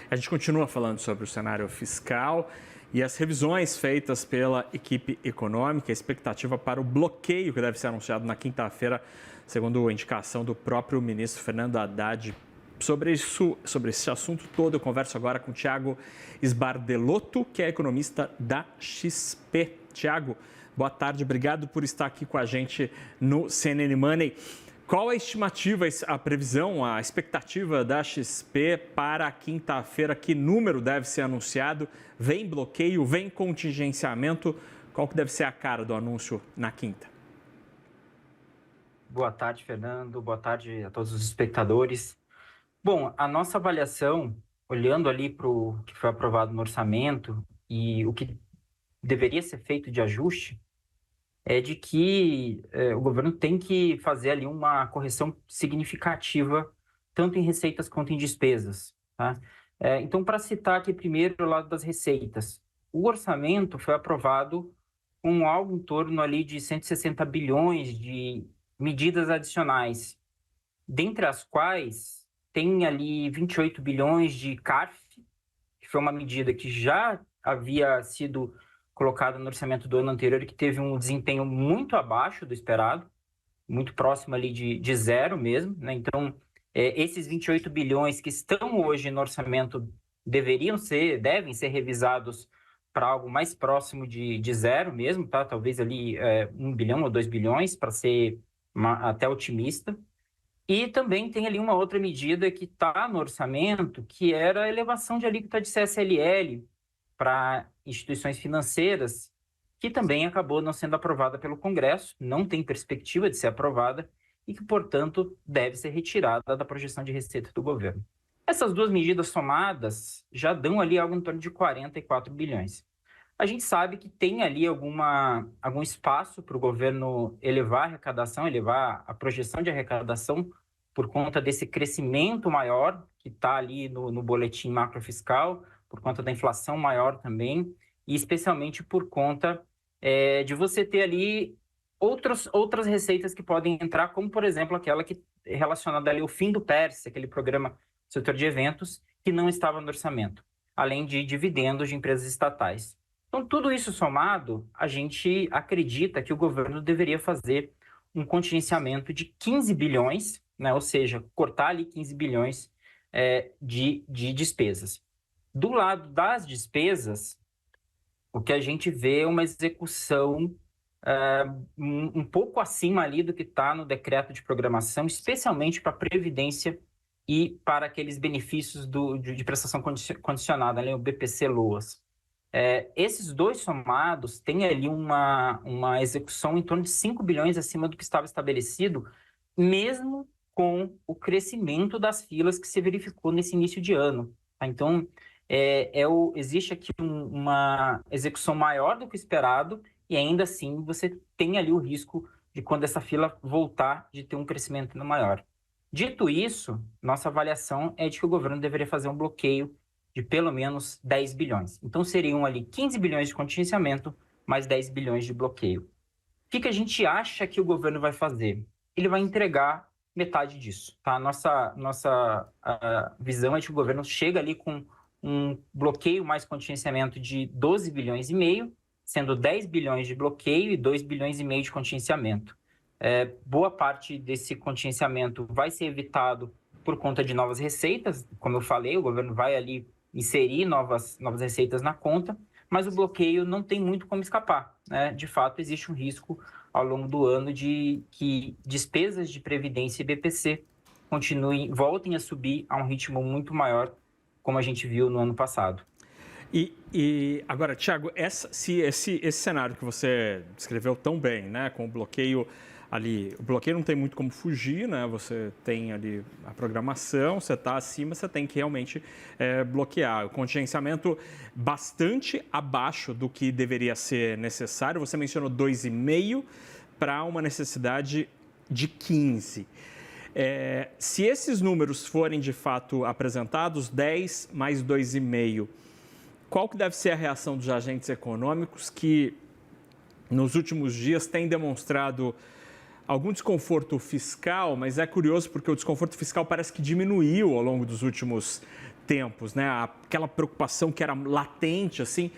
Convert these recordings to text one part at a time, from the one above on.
A gente continua falando sobre o cenário fiscal e as revisões feitas pela equipe econômica, a expectativa para o bloqueio que deve ser anunciado na quinta-feira, segundo a indicação do próprio ministro Fernando Haddad. Sobre esse assunto todo, eu converso agora com o Thiago Sbardelotto, que é economista da XP. Thiago, boa tarde, obrigado por estar aqui com a gente no CNN Money. Qual a estimativa, a previsão, a expectativa da XP para a quinta-feira? Que número deve ser anunciado? Vem bloqueio, vem contingenciamento? Qual que deve ser a cara do anúncio na quinta? Boa tarde, Fernando. Boa tarde a todos os espectadores. Bom, a nossa avaliação, olhando ali para o que foi aprovado no orçamento e o que deveria ser feito de ajuste, é de que o governo tem que fazer ali uma correção significativa, tanto em receitas quanto em despesas. Tá? Então, para citar aqui primeiro o lado das receitas, o orçamento foi aprovado com algo em torno ali de 160 bilhões de medidas adicionais, dentre as quais tem ali 28 bilhões de CARF, que foi uma medida que já havia sido colocada no orçamento do ano anterior e que teve um desempenho muito abaixo do esperado, muito próximo ali de zero mesmo, né? Então, esses 28 bilhões que estão hoje no orçamento devem ser revisados para algo mais próximo de zero mesmo, tá? Talvez ali 1 bilhão ou 2 bilhões, para ser até otimista. E também tem ali uma outra medida que está no orçamento, que era a elevação de alíquota de CSLL para instituições financeiras, que também acabou não sendo aprovada pelo Congresso, não tem perspectiva de ser aprovada e que, portanto, deve ser retirada da projeção de receita do governo. Essas duas medidas somadas já dão ali algo em torno de 44 bilhões. A gente sabe que tem ali algum espaço para o governo elevar a arrecadação, elevar a projeção de arrecadação por conta desse crescimento maior que está ali no boletim macrofiscal, por conta da inflação maior também, e especialmente por conta de você ter ali outras receitas que podem entrar, como, por exemplo, aquela que é relacionada ali ao fim do PERSE, aquele programa do setor de eventos, que não estava no orçamento, além de dividendos de empresas estatais. Então, tudo isso somado, a gente acredita que o governo deveria fazer um contingenciamento de 15 bilhões, né? Ou seja, cortar ali 15 bilhões de despesas. Do lado das despesas, o que a gente vê é uma execução um pouco acima ali do que está no decreto de programação, especialmente para a Previdência e para aqueles benefícios de prestação condicionada, ali, o BPC-LOAS. Esses dois somados têm ali uma execução em torno de 5 bilhões acima do que estava estabelecido, mesmo com o crescimento das filas que se verificou nesse início de ano. Tá? Então, existe aqui uma execução maior do que o esperado e ainda assim você tem ali o risco de, quando essa fila voltar, de ter um crescimento ainda maior. Dito isso, nossa avaliação é de que o governo deveria fazer um bloqueio de pelo menos 10 bilhões. Então, seriam ali 15 bilhões de contingenciamento, mais 10 bilhões de bloqueio. O que a gente acha que o governo vai fazer? Ele vai entregar metade disso. Tá? Nossa visão é de que o governo chega ali com um bloqueio mais contingenciamento de 12 bilhões e meio, sendo 10 bilhões de bloqueio e 2 bilhões e meio de contingenciamento. Boa parte desse contingenciamento vai ser evitado por conta de novas receitas. Como eu falei, o governo vai ali inserir novas receitas na conta, mas o bloqueio não tem muito como escapar, né? De fato, existe um risco ao longo do ano de que despesas de Previdência e BPC voltem a subir a um ritmo muito maior, como a gente viu no ano passado. E agora, Thiago, esse cenário que você descreveu tão bem, né, com o bloqueio ali, o bloqueio não tem muito como fugir, né? Você tem ali a programação, você está acima, você tem que realmente bloquear. O contingenciamento bastante abaixo do que deveria ser necessário. Você mencionou 2,5 para uma necessidade de 15. Se esses números forem de fato apresentados, 10 mais 2,5, qual que deve ser a reação dos agentes econômicos que nos últimos dias têm demonstrado algum desconforto fiscal, mas é curioso porque o desconforto fiscal parece que diminuiu ao longo dos últimos tempos, né? Aquela preocupação que era latente, assim,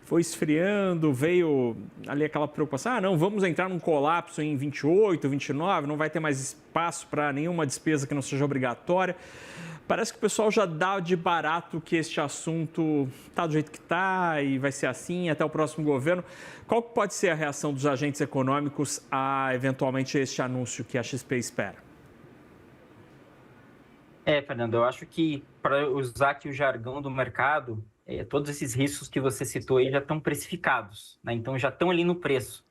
foi esfriando, veio ali aquela preocupação, não, vamos entrar num colapso em 28, 29, não vai ter mais espaço para nenhuma despesa que não seja obrigatória. Parece que o pessoal já dá de barato que este assunto está do jeito que está e vai ser assim até o próximo governo. Qual pode ser a reação dos agentes econômicos a, eventualmente, este anúncio que a XP espera? Fernando, eu acho que, para usar aqui o jargão do mercado, todos esses riscos que você citou aí já estão precificados, né? Então já estão ali no preço.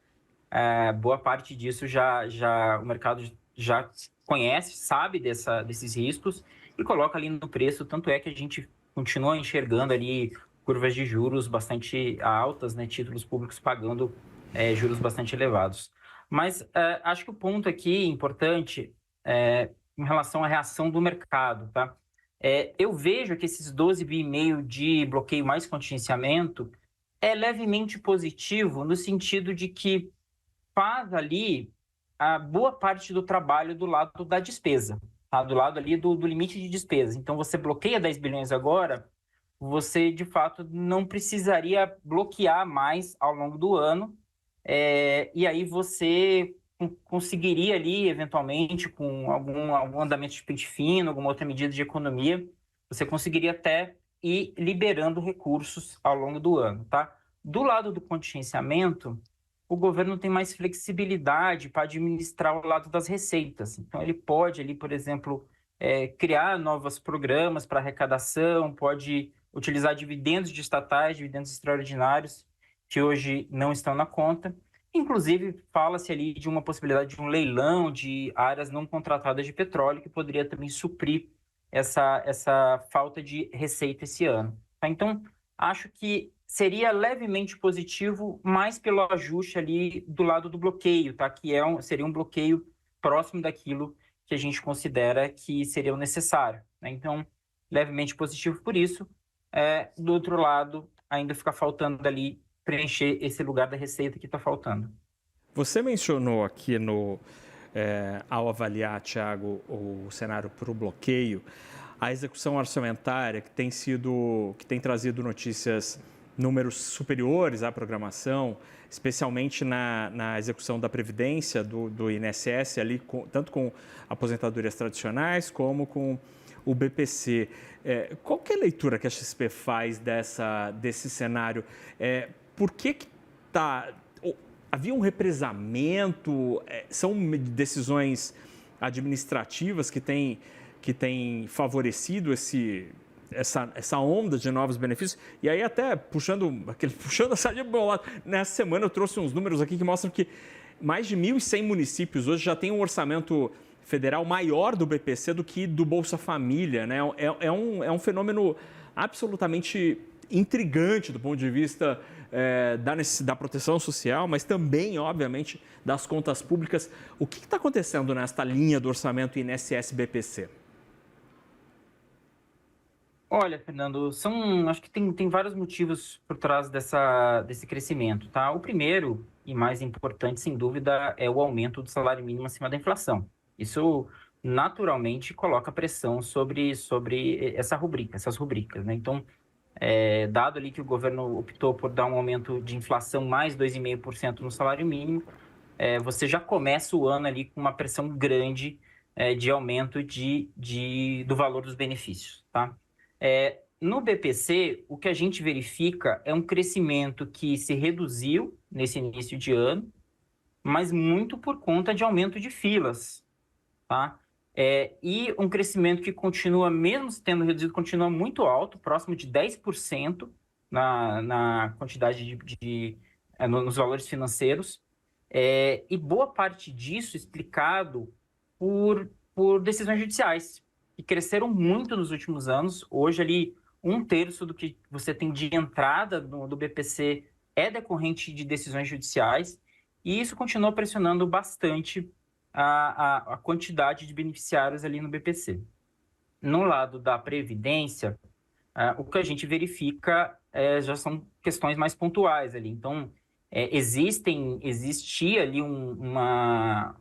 Boa parte disso o mercado já conhece, sabe desses riscos e coloca ali no preço. Tanto é que a gente continua enxergando ali curvas de juros bastante altas, né? Títulos públicos pagando juros bastante elevados. Mas acho que o ponto aqui importante em relação à reação do mercado, tá? Eu vejo que esses 12,5 bi de bloqueio mais contingenciamento é levemente positivo no sentido de que faz ali a boa parte do trabalho do lado da despesa, tá? Do lado ali do limite de despesa. Então, você bloqueia 10 bilhões agora, você, de fato, não precisaria bloquear mais ao longo do ano, e aí você conseguiria ali, eventualmente, com algum andamento de pente fino, alguma outra medida de economia, você conseguiria até ir liberando recursos ao longo do ano, tá? Do lado do contingenciamento, o governo tem mais flexibilidade para administrar o lado das receitas. Então, ele pode ali, por exemplo, criar novos programas para arrecadação, pode utilizar dividendos de estatais, dividendos extraordinários, que hoje não estão na conta. Inclusive, fala-se ali de uma possibilidade de um leilão de áreas não contratadas de petróleo, que poderia também suprir essa falta de receita esse ano. Tá? Então, acho que seria levemente positivo, mais pelo ajuste ali do lado do bloqueio, tá? Que seria um bloqueio próximo daquilo que a gente considera que seria o necessário, né? Então, levemente positivo por isso. Do outro lado, ainda fica faltando ali preencher esse lugar da receita que está faltando. Você mencionou aqui ao avaliar, Thiago, o cenário para o bloqueio, a execução orçamentária que tem trazido números superiores à programação, especialmente na execução da Previdência, do INSS, ali, tanto com aposentadorias tradicionais como com o BPC. Qual que é a leitura que a XP faz desse cenário? Por que havia um represamento? São decisões administrativas que têm favorecido essa onda de novos benefícios? E aí, até puxando a sardinha para o meu lado, nessa semana eu trouxe uns números aqui que mostram que mais de 1.100 municípios hoje já têm um orçamento federal maior do BPC do que do Bolsa Família, né? É um fenômeno absolutamente intrigante do ponto de vista da proteção social, mas também, obviamente, das contas públicas. O que está acontecendo nesta linha do orçamento INSS-BPC? Olha, Fernando, acho que tem vários motivos por trás desse crescimento, tá? O primeiro e mais importante, sem dúvida, é o aumento do salário mínimo acima da inflação. Isso naturalmente coloca pressão sobre essas rubricas, né? Então, dado ali que o governo optou por dar um aumento de inflação mais 2,5% no salário mínimo, você já começa o ano ali com uma pressão grande de aumento do valor dos benefícios, tá? No BPC, o que a gente verifica é um crescimento que se reduziu nesse início de ano, mas muito por conta de aumento de filas, tá? E um crescimento que continua, mesmo tendo reduzido, continua muito alto, próximo de 10% na quantidade nos valores financeiros, e boa parte disso explicado por decisões judiciais, que cresceram muito nos últimos anos. Hoje, ali, 1/3 do que você tem de entrada do BPC é decorrente de decisões judiciais, e isso continua pressionando bastante a quantidade de beneficiários ali no BPC. No lado da Previdência, o que a gente verifica já são questões mais pontuais ali. Então, Existia ali uma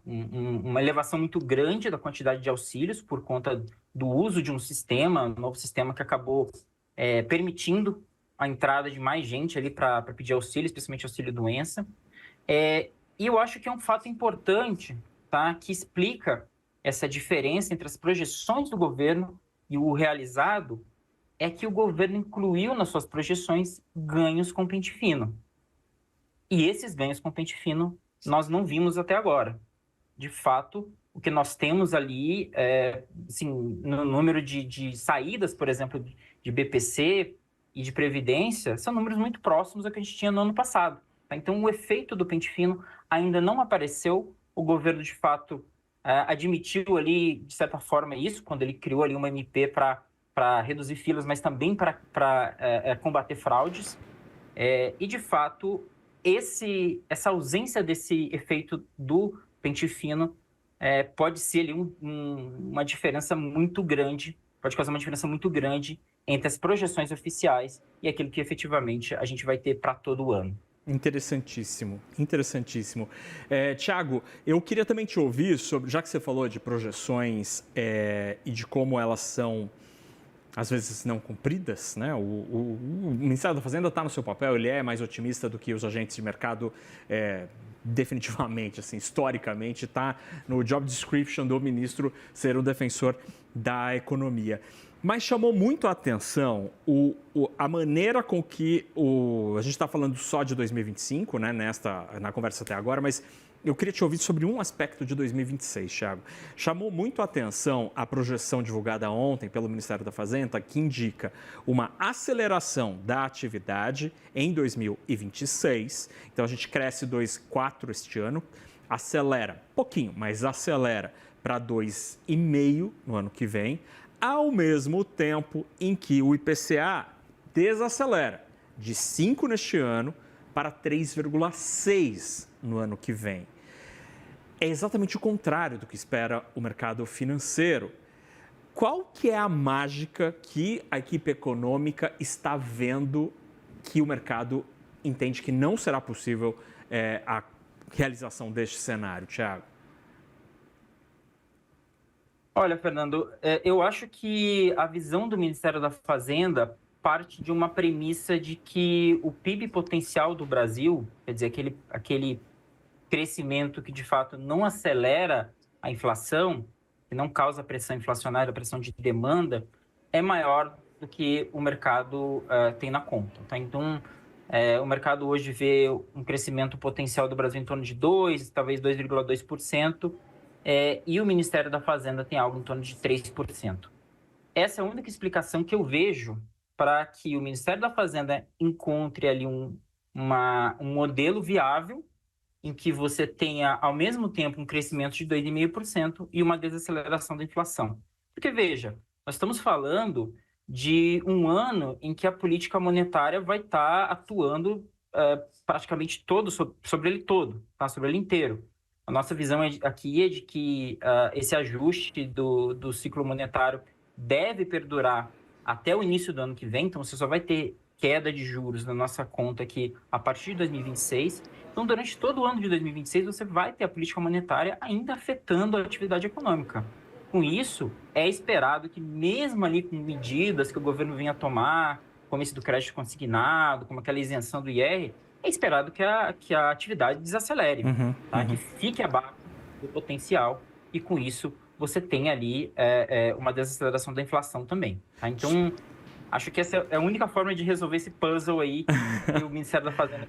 elevação muito grande da quantidade de auxílios por conta do uso de um novo sistema que acabou permitindo a entrada de mais gente ali para pedir auxílio, especialmente auxílio-doença. E eu acho que é um fato importante, tá, que explica essa diferença entre as projeções do governo e o realizado, é que o governo incluiu nas suas projeções ganhos com pente fino. E esses ganhos com pente fino nós não vimos até agora. De fato, o que nós temos ali, assim, no número de saídas, por exemplo, de BPC e de Previdência, são números muito próximos ao que a gente tinha no ano passado. Tá? Então, o efeito do pente fino ainda não apareceu. O governo, de fato, admitiu ali, de certa forma, isso, quando ele criou ali uma MP para reduzir filas, mas também para combater fraudes. E, de fato, essa ausência desse efeito do pente fino pode ser ali uma diferença muito grande, pode causar uma diferença muito grande entre as projeções oficiais e aquilo que efetivamente a gente vai ter para todo o ano. Interessantíssimo, interessantíssimo. Tiago, eu queria também te ouvir sobre, já que você falou de projeções e de como elas são às vezes não cumpridas, né? O Ministério da Fazenda está no seu papel, ele é mais otimista do que os agentes de mercado, definitivamente, assim, historicamente, está no job description do ministro ser um defensor da economia. Mas chamou muito a atenção a maneira com que a gente está falando só de 2025, né, na conversa até agora, mas eu queria te ouvir sobre um aspecto de 2026, Thiago. Chamou muito a atenção a projeção divulgada ontem pelo Ministério da Fazenda, que indica uma aceleração da atividade em 2026. Então, a gente cresce 2,4% este ano, acelera pouquinho, mas acelera para 2,5% no ano que vem, ao mesmo tempo em que o IPCA desacelera de 5% neste ano para 3,6% no ano que vem. É exatamente o contrário do que espera o mercado financeiro. Qual que é a mágica que a equipe econômica está vendo que o mercado entende que não será possível a realização deste cenário, Thiago? Olha, Fernando, eu acho que a visão do Ministério da Fazenda parte de uma premissa de que o PIB potencial do Brasil, quer dizer, aquele crescimento que de fato não acelera a inflação, que não causa pressão inflacionária, pressão de demanda, é maior do que o mercado tem na conta. Tá? Então, o mercado hoje vê um crescimento potencial do Brasil em torno de 2%, talvez 2,2%, e o Ministério da Fazenda tem algo em torno de 3%. Essa é a única explicação que eu vejo para que o Ministério da Fazenda encontre ali um modelo viável em que você tenha, ao mesmo tempo, um crescimento de 2,5% e uma desaceleração da inflação. Porque, veja, nós estamos falando de um ano em que a política monetária vai estar atuando praticamente sobre ele todo, tá? Sobre ele inteiro. A nossa visão aqui é de que esse ajuste do ciclo monetário deve perdurar até o início do ano que vem, então você só vai ter queda de juros na nossa conta aqui a partir de 2026. Então, durante todo o ano de 2026, você vai ter a política monetária ainda afetando a atividade econômica. Com isso, é esperado que, mesmo ali com medidas que o governo venha a tomar, como esse do crédito consignado, como aquela isenção do IR, é esperado que a atividade desacelere, tá? Que fique abaixo do potencial, e com isso você tem ali uma desaceleração da inflação também. Tá? Então, acho que essa é a única forma de resolver esse puzzle aí que o Ministério da Fazenda